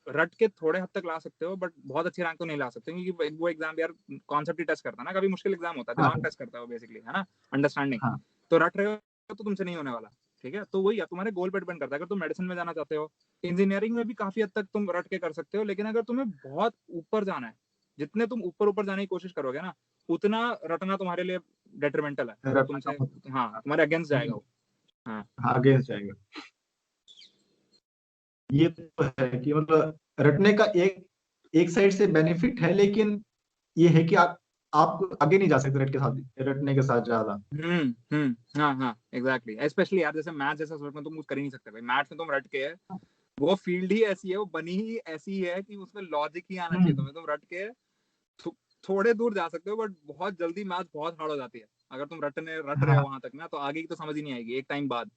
रट के थोड़े हद तक ला सकते हो, बट बहुत अच्छी रैंक तो नहीं ला सकते, क्योंकि वो एग्जाम यार कॉन्सेप्ट ही टेस्ट करता है ना, कभी मुश्किल एग्जाम होता है, हाँ दिमाग टेस्ट करता है वो बेसिकली, है ना, अंडरस्टैंडिंग। हाँ तो रट रहे हो तो तुमसे नहीं होने वाला, ठीक है। तो वही है, तुम्हारे गोल पर डिपेंड करता है। अगर तुम मेडिसिन में जाना चाहते हो, इंजीनियरिंग में भी काफी हद तक तुम रट के कर सकते हो, लेकिन अगर तुम्हें बहुत ऊपर जाना है, जितने तुम ऊपर ऊपर जाने की कोशिश करोगे ना, उतना रटना तुम्हारे लिए डेट्रीमेंटल है, मतलब रटना तुमसे, का हाँ तुम्हारे अगेंस्ट जाएगा वो, हाँ। हाँ अगेंस्ट जाएगा। ये तो है कि मतलब रटने का एक एक साइड से बेनिफिट है, लेकिन ये है कि आप आगे नहीं जा सकते रट के साथ, रटने के साथ ज्यादा। हाँ हाँ एग्जैक्टली, स्पेशली यार जैसे मैथ जैसा सब्जेक्ट में तुम कुछ कर ही नहीं सकते भाई, मैथ में तुम रट के, वो फील्ड ही ऐसी है, वो बनी ही ऐसी है कि उसमें लॉजिक ही आना चाहिए तुम्हें, तुम रट के थो, थोड़े दूर जा सकते हो, बट बहुत जल्दी मैथ बहुत हार्ड हो जाती है, अगर तुम रट रहे हो हाँ वहां तक ना, तो आगे की तो समझ ही नहीं आएगी एक टाइम बाद।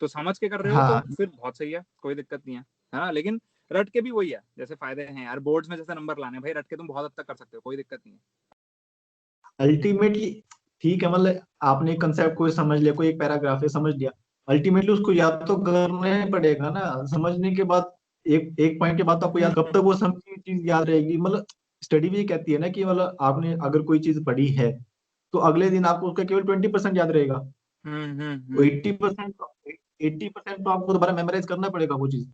तो समझ के कर रहे हो तो हाँ फिर बहुत सही है, कोई दिक्कत नहीं है, हाँ। लेकिन रट के भी वही है, जैसे फायदे हैं यार, बोर्ड्स में जैसे नंबर लाने भाई, रट के तुम बहुत हद तक कर सकते हो, कोई दिक्कत नहीं है। अल्टीमेटली ठीक है, मतलब आपने कंसेप्ट को समझ लिया, कोई एक पैराग्राफ है समझ लिया, अल्टीमेटली उसको याद तो करना ही पड़ेगा ना। समझने के बाद एक एक पॉइंट के बाद तो आपको याद, कब तक वो समझी चीज याद रहेगी। मतलब स्टडी भी कहती है ना कि मतलब आपने अगर कोई चीज पढ़ी है, तो अगले दिन आपको उसका केवल 20% याद रहेगा, वो हम्म 80% तो आपको दोबारा मेमोराइज करना पड़ेगा वो चीज,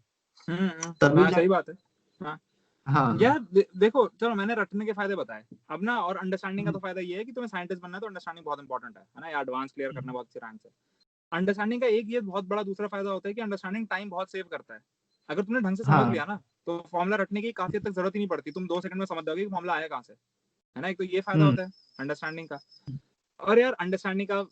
तभी हाँ सही जाके। बात है, हाँ। हाँ यार देखो चलो, मैंने रटने के फायदे बताए, अब ना, और अंडरस्टैंडिंग का तो फायदा ये है कि तुम्हें साइंटिस्ट बनना है, तो अंडरस्टैंडिंग बहुत इंपॉर्टेंट है ना, या एडवांस क्लियर करना बहुत अच्छी रैंक से। अंडरस्टैंडिंग का एक ये बहुत बड़ा दूसरा फायदा होता है कि अंडरस्टैंडिंग टाइम बहुत सेव करता है, अगर तुमने ढंग से समझ हाँ लिया ना, तो फॉर्मुला रटने की काफी हद तक जरूरत ही नहीं पड़ती, तुम 2 सेकंड में समझ जाओगे कि फॉर्मुला आया कहाँ से, है ना, एक तो ये फायदा हम्म होता है अंडरस्टैंडिंग का। और यार अंडरस्टैंडिंग का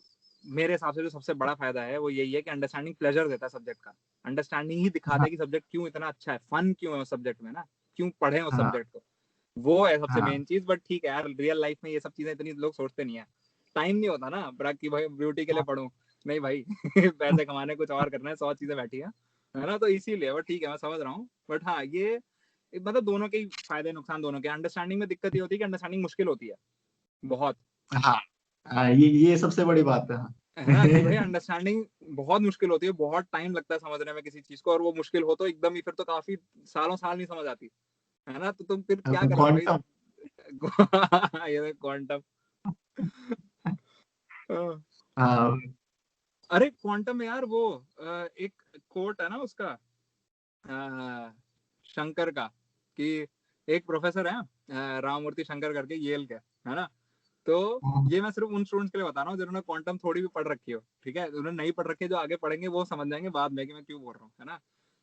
मेरे हिसाब से जो सबसे बड़ा फायदा है वो यही है कि अंडरस्टैंडिंग प्लेजर देता है सब्जेक्ट का, अंडरस्टैंडिंग ही दिखाता हाँ है कि सब्जेक्ट क्यों इतना अच्छा है, फन क्यों है उस सब्जेक्ट में ना, क्यों पढ़े उस हाँ सब्जेक्ट को, वो है सबसे हाँ मेन चीज। बट ठीक है यार, रियल लाइफ में ये सब चीजें इतनी लोग सोचते नहीं है, टाइम नहीं होता ना बड़ा कि भाई ब्यूटी के लिए पढ़ूं, नहीं भाई पैसे कमाने कुछ और करना है, 100 चीजें बैठी है ना, तो इसीलिए। बट ठीक है, मैं समझ रहा हूँ, बट हाँ ये मतलब दोनों के ही फायदे नुकसान दोनों के। अंडरस्टैंडिंग में दिक्कत ये होती है कि अंडरस्टैंडिंग मुश्किल होती है बहुत, हाँ हाँ, ये सबसे बड़ी बात है। है ना, कि भाई अंडरस्टैंडिंग बहुत मुश्किल होती है, बहुत टाइम लगता है समझने में किसी चीज को, और वो मुश्किल हो तो एकदम ही फिर तो काफी सालों साल नहीं समझ आती, है ना, तो तुम फिर क्या करोगे भाई। क्वांटम। ये क्वांटम, हाँ अरे क्वांटम यार वो एक कोट है ना उसका, शंकर का, कि एक प्रोफेसर है राममूर्ति शंकर करके येल के, है ना। तो ये मैं सिर्फ उन स्टूडेंट्स के लिए बता रहा हूँ जिन्होंने क्वांटम थोड़ी भी पढ़ रखी हो, ठीक है, उन्होंने नहीं पढ़ रखी है, जो आगे पढ़ेंगे वो समझ जाएंगे बाद में कि मैं क्यों बोल रहा हूँ, है ना।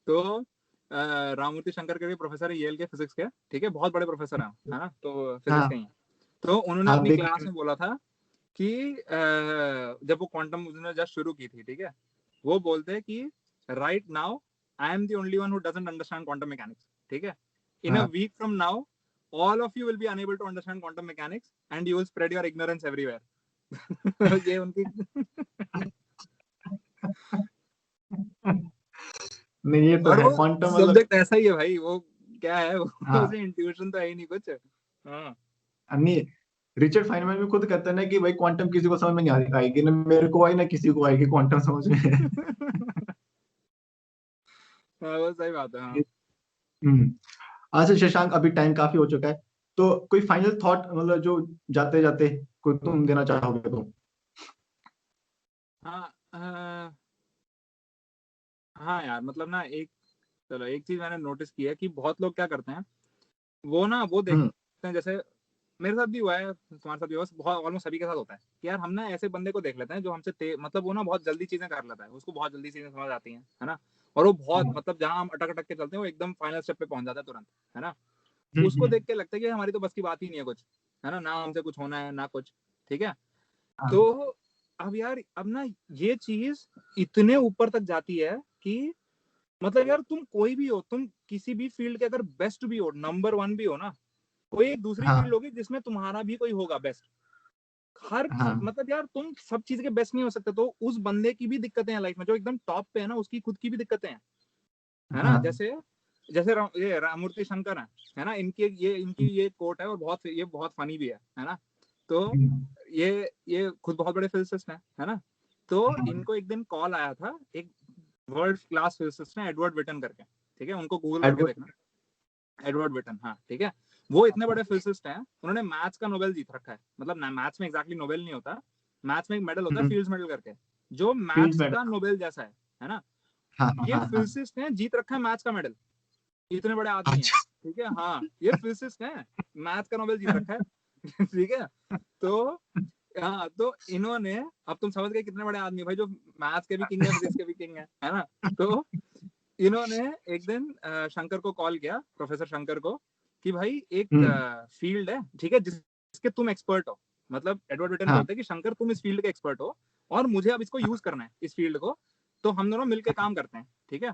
तो राममूर्ति शंकर करके प्रोफेसर है येल के फिजिक्स के, ठीक है, बहुत बड़े प्रोफेसर हैं, है ना, तो फिजिक्स के हाँ ही हैं। तो उन्होंने हाँ अपनी बिग। क्लास में बोला था कि जब वो क्वांटम उन्होंने जस्ट शुरू की थी, ठीक है, वो बोलते हैं कि right now I am the only one who doesn't understand quantum mechanics. ठीक है? In a हाँ week from now, all of you will be unable to understand quantum mechanics and you will spread your ignorance everywhere. ये उनकी नहीं, ये तो और है वो क्वांटम मतलब। सब्जेक्ट ऐसा ही है भाई, वो क्या है वो हाँ उसे इंट्यूशन तो है ही नहीं कुछ। हाँ नहीं, रिचर्ड फाइनमैन भी खुद कहते हैं ना कि भाई क्वांटम किसी को समझ में नहीं आएगी, ना मेरे को आई ना किसी को आएगी क्वांटम समझ में। हाँ, वो सही बात है। हाँ हम्म। अच्छा शशांक, अभी टाइम काफी हो चुका है, तो कोई फाइनल थॉट मतलब जो जाते जाते कोई तुम देना चाहोगे तो? हाँ हाँ यार, मतलब ना एक, चलो एक चीज मैंने नोटिस की है कि बहुत लोग क्या करते हैं, वो ना वो हम्म देखते हैं, जैसे मेरे साथ भी हुआ है, तुम्हारे साथ भी हुआ है, बहुत ऑलमोस्ट सभी के साथ होता है कि यार हम ना ऐसे बंदे को देख लेते हैं जो हमसे मतलब वो ना बहुत जल्दी चीजें कर लेता है, उसको बहुत जल्दी चीजें समझ आती हैं, है ना, और वो बहुत हम्म मतलब जहां हम अटक अटक के चलते हैं वो एकदम फाइनल स्टेप पे पहुंच जाता है तुरंत, है ना। उसको हम्म। देख के लगता है कि हमारी तो बस की बात ही नहीं है कुछ, है ना हमसे कुछ होना है ना कुछ, ठीक है। हाँ तो अब यार, अब ना ये चीज इतने ऊपर तक जाती है कि मतलब यार तुम कोई भी हो, तुम किसी भी फील्ड के अगर बेस्ट भी हो, नंबर वन भी हो ना, कोई एक दूसरी हाँ फील्ड होगी जिसमें तुम्हारा भी कोई होगा बेस्ट। हाँ मतलब यार तुम सब चीज के बेस्ट नहीं हो सकते, तो उस बंदे की भी दिक्कतें हैं लाइफ में, जो एकदम टॉप पे है ना, उसकी खुद की भी दिक्कतें हैं, है ना। हाँ जैसे जैसे ये राममूर्ति शंकर है ना, इनकी ये कोट है और ये बहुत फनी भी है ना। तो हम्म, ये खुद बहुत बड़े फिजिसिस्ट है ना। तो इनको एक दिन कॉल आया था, एक वर्ल्ड क्लास फिजिसिस्ट है एडवर्ड विटन करके, ठीक है, उनको गूगल करके एडवर्ड। देखना, एडवर्ड विटन, हाँ ठीक है। वो इतने बड़े फिजिसिस्ट हैं, उन्होंने मैथ्स का नोबेल जीत रखा है, मतलब मैथ्स में एग्जैक्टली नोबेल नहीं होता, मैथ्स में एक मेडल होता है फील्ड्स मेडल करके, जो फील्ड मैथ्स मेडल। का नोबेल जैसा है ना। हाँ ये हाँ हाँ। फिजिसिस्ट ने जीत रखा है मैथ्स का मेडल, इतने बड़े आदमी हैं, अच्छा। ठीक है, हाँ ये फिजिसिस्ट हैं, मैथ्स का नोबेल जीत रखा है। ठीक है। तो हाँ, तो इन्होंने, अब तुम समझ गए कितने बड़े आदमी भाई, जो मैथ्स के भी किंग है, फिजिक्स के भी किंग है ना। तो इन्होंने एक दिन शंकर को कॉल किया, प्रोफेसर शंकर को, कि भाई एक हम्म फील्ड है, ठीक है, जिसके तुम एक्सपर्ट हो, मतलब एडवर्ड विटन हाँ बोलते हैं कि शंकर तुम इस फील्ड के एक्सपर्ट हो और मुझे अब इसको यूज करना है इस फील्ड को, तो हम दोनों मिलकर काम करते हैं, ठीक है।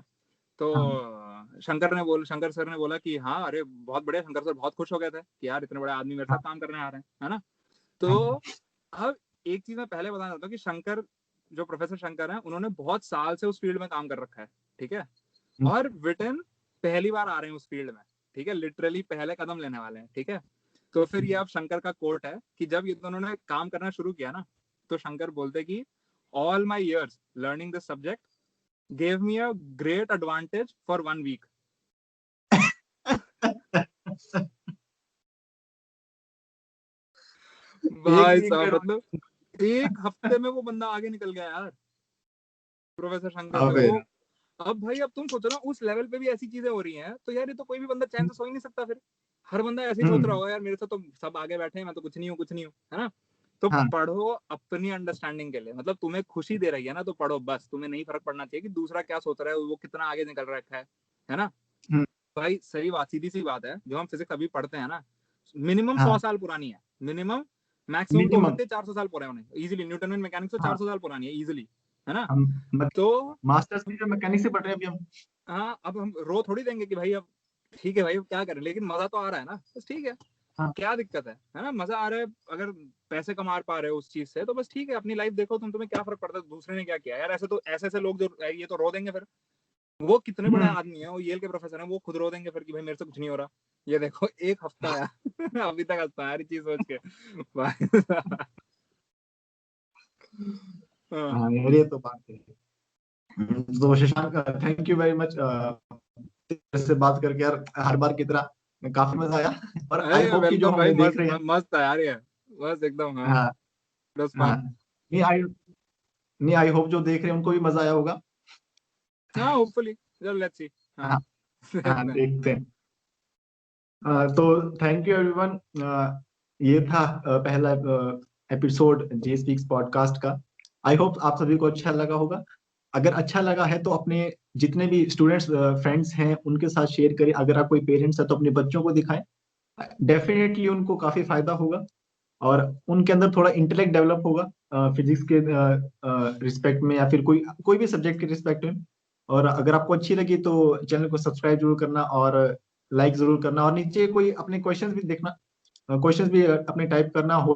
तो हाँ शंकर सर ने बोला कि हाँ अरे बहुत बढ़िया, शंकर सर बहुत खुश हो गए थे कि यार इतने बड़े आदमी मेरे साथ हाँ काम करने आ रहे हैं, है ना। तो हाँ अब एक चीज मैं पहले बताना चाहता हूँ कि शंकर, जो प्रोफेसर शंकर है, उन्होंने बहुत साल से उस फील्ड में काम कर रखा है, ठीक है। हम्म, और विटन पहली बार आ रहे हैं उस फील्ड में, ठीक है, लिटरली पहले कदम लेने वाले हैं, ठीक है। तो फिर ये अब शंकर का कोट है कि जब ये दोनों ने काम करना शुरू किया ना, तो शंकर बोलते कि all my years learning this subject gave me a great advantage for 1 week. एक भाई वीक साहब, में। मतलब एक हफ्ते में वो बंदा आगे निकल गया यार, प्रोफेसर शंकर से अबे वो। अब भाई, अब तुम सोचो ना, उस लेवल पे भी ऐसी चीजें हो रही हैं, तो यार ये तो कोई भी बंदा चैन से सो ही नहीं सकता फिर। हर बंदा ऐसे ही सोच रहा हम्म होगा, यार मेरे से तो सब आगे बैठे हैं, मैं तो कुछ नहीं हूँ, है ना। तो हाँ पढ़ो अपनी अंडरस्टैंडिंग के लिए, मतलब तुम्हें खुशी दे रही है ना, तो पढ़ो बस, तुम्हें नहीं फर्क पड़ना चाहिए कि दूसरा क्या सोच रहा है, वो कितना आगे निकल रखा है ना। हम्म, भाई सही बात, सीधी सी बात है, जो हम फिजिक्स अभी पढ़ते हैं ना, मिनिमम हाँ 100 साल पुरानी है, मिनिमम, मैक्सिमम तो हो मिनिमम। सकते हैं 400 साल पुराने, इजिली, न्यूटन मैकेनिक्स तो हाँ 400 साल पुरानी है इजिली, है ना। हम तो मास्टर्स की जो मैकेनिक्स से पढ़ रहे हैं अभी हम। हाँ, अब हम रो थोड़ी देंगे कि भाई अब ठीक है भाई, अब क्या करें, लेकिन मजा तो आ रहा है ना, बस ठीक है, हाँ क्या दिक्कत है ना, मजा आ रहा है, अगर पैसे कमा पा रहे हो उस चीज से तो बस ठीक है, अपनी लाइफ देखो, तुम्हें क्या फर्क पड़ता है दूसरे ने क्या किया यार। ऐसे ऐसे लोग जो ये तो रो देंगे फिर, वो कितने बड़े हम्म, आदमी है, वो येल के प्रोफेसर हैं, वो खुद रो देंगे फिर कि भाई मेरे से कुछ नहीं हो रहा, ये देखो एक हफ्ता यार। अभी तक हंसता है यार ये चीज सोच के। भाई साहब। हाँ हाँ यार ये तो बात है। तो Shashank, thank you very much, से बात करके यार हर बार की तरह काफी मजा आया। और आई अरे होप कि जो वेलकम भाई, हमें देख मस्त रहे हैं। मस्त है यार ये, बस एकदम, हाँ, हाँ बस हाँ। फन। नहीं आई होप जो देख रहे हैं उनको भी मजा आया होगा। हाँ होपफुली, चलो लेट्स सी, हाँ हाँ हाँ देखते हैं। देखते हैं। तो थैंक यू एवरीवन। ये था पहला एपिसोड जी स्पीक्स पॉडकास्ट का। आई होप आप सभी को अच्छा लगा होगा। अगर अच्छा लगा है तो अपने जितने भी स्टूडेंट्स फ्रेंड्स हैं उनके साथ शेयर करें। अगर आप कोई पेरेंट्स है तो अपने बच्चों को दिखाएं, डेफिनेटली उनको काफी फायदा होगा और उनके अंदर थोड़ा इंटेलेक्ट डेवलप होगा फिजिक्स के रिस्पेक्ट में या फिर कोई कोई भी सब्जेक्ट के रिस्पेक्ट में। और अगर आपको अच्छी लगी तो चैनल को सब्सक्राइब जरूर करना और लाइक जरूर करना, और नीचे कोई अपने क्वेश्चंस भी देखना, क्वेश्चंस भी अपने टाइप करना हो,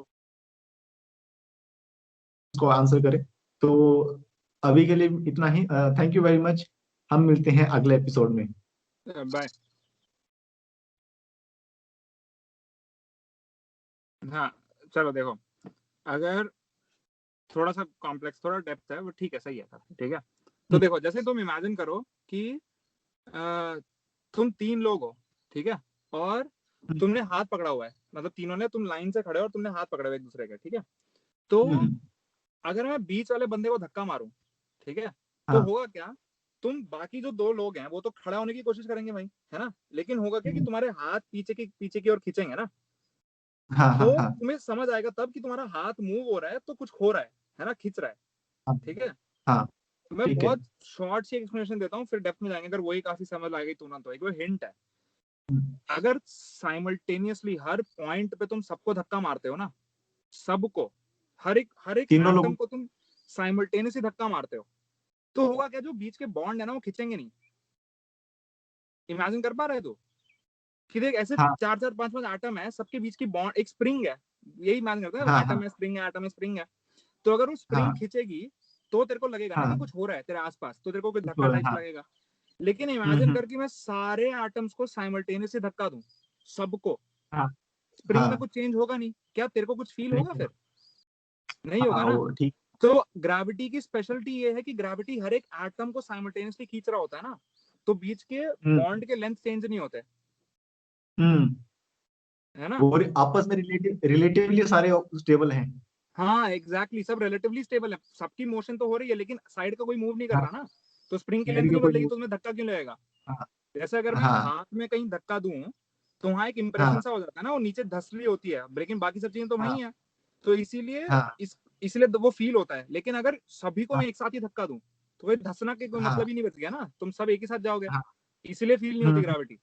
उसको आंसर करें। तो अभी के लिए इतना ही। Thank you very much. हम मिलते हैं अगले एपिसोड में। बाय। हाँ चलो देखो, अगर थोड़ा सा कॉम्प्लेक्स, थोड़ा डेप्थ है वो, ठीक है, सही है सर, ठीक है। तो देखो, जैसे तुम इमेजिन करो कि तुम 3 लोग हो, ठीक है, और तुमने हाथ पकड़ा हुआ है, मतलब तीनों ने, तुम लाइन से खड़े हो और तुमने हाथ पकड़े हुए एक दूसरे के, ठीक है। तो अगर मैं बीच वाले बंदे को धक्का मारूं, ठीक है, तो हाँ होगा क्या, तुम बाकी जो 2 लोग हैं वो तो खड़ा होने की कोशिश करेंगे भाई, है ना, लेकिन होगा क्या कि तुम्हारे हाथ पीछे की ओर खींचेंगे ना, हाँ हाँ तो हाँ तुम्हें समझ आएगा तब कि तुम्हारा हाथ मूव हो रहा है तो कुछ हो रहा है ना, खींच रहा है, हाँ ठीक है। हाँ, तो मैं ठीक है। बहुत शॉर्ट सी एक्सप्लेनेशन देता हूँ, फिर डेप्थ में जाएंगे, अगर वही काफी समझ आ गई तुरंत, तो एक वो हिंट है। अगर साइमल्टेनियसली हर पॉइंट पे तुम सबको धक्का मारते हो ना, सबको, हर एक तीनों एटम लोग। को तुम साइमल्टेनियसली धक्का मारते हो, तो होगा क्या, जो बीच के बॉन्ड है ना वो खिंचेंगे नहीं। इमेजिन कर पा रहे हो कि देख, ऐसे हाँ 4 4 5 5 एटम है, सबके बीच की बॉन्ड, एक स्प्रिंग है, यही इमेजिन करते हैं, हाँ एटम हाँ है, स्प्रिंग है, एटम है, स्प्रिंग है। तो अगर वो स्प्रिंग हाँ खिंचेगी तो तेरे को लगेगा ना कि हाँ, कुछ हो रहा है तेरे आसपास, तो तेरे को कुछ धक्का तो टाइप हाँ। लगेगा। लेकिन इमेजिन हम्म। कर कि मैं सारे एटम्स को साइमल्टेनियसली धक्का दूं, सबको, हाँ स्प्रिंग में हाँ, कुछ चेंज होगा नहीं, क्या तेरे को कुछ फील नहीं होगा होगा। फिर? नहीं होगा हाँ ना। वो ठीक। तो ग्रेविटी की स्पेशलिटी ये है कि ग्रेविटी हर एक एटम को साइमल्टेनियसली खींच रहा होता है ना, तो बीच के हम्म बॉन्ड के लेंथ चेंज नहीं होते, हम्म। है ना। वो आपस में रिलेटिवली सारे स्टेबल हैं। हाँ एग्जैक्टली, सब रिलेटिवली स्टेबल है, सबकी मोशन तो हो रही है लेकिन साइड का कोई मूव नहीं कर हाँ, रहा ना, तो स्प्रिंग की लेंथ साइड का नहीं कोई। बदलेगी, तो तुम्हें धक्का क्यों लगेगा। हाँ जैसे अगर मैं हाँ हाथ में कहीं धक्का दूं तो वहां एक इंप्रेशन हाँ सा हो जाता है ना, वो नीचे धसली होती है, लेकिन बाकी सब चीजें तो हाँ वही है, तो इसीलिए हाँ इसलिए वो फील होता है। लेकिन अगर सभी को हाँ मैं एक साथ ही धक्का दूं तो कोई धसना के कोई हाँ मतलब ही नहीं बच गया ना, तुम सब एक ही साथ जाओगे, हाँ। इसलिए फील नहीं होती हम्म। ग्रेविटी।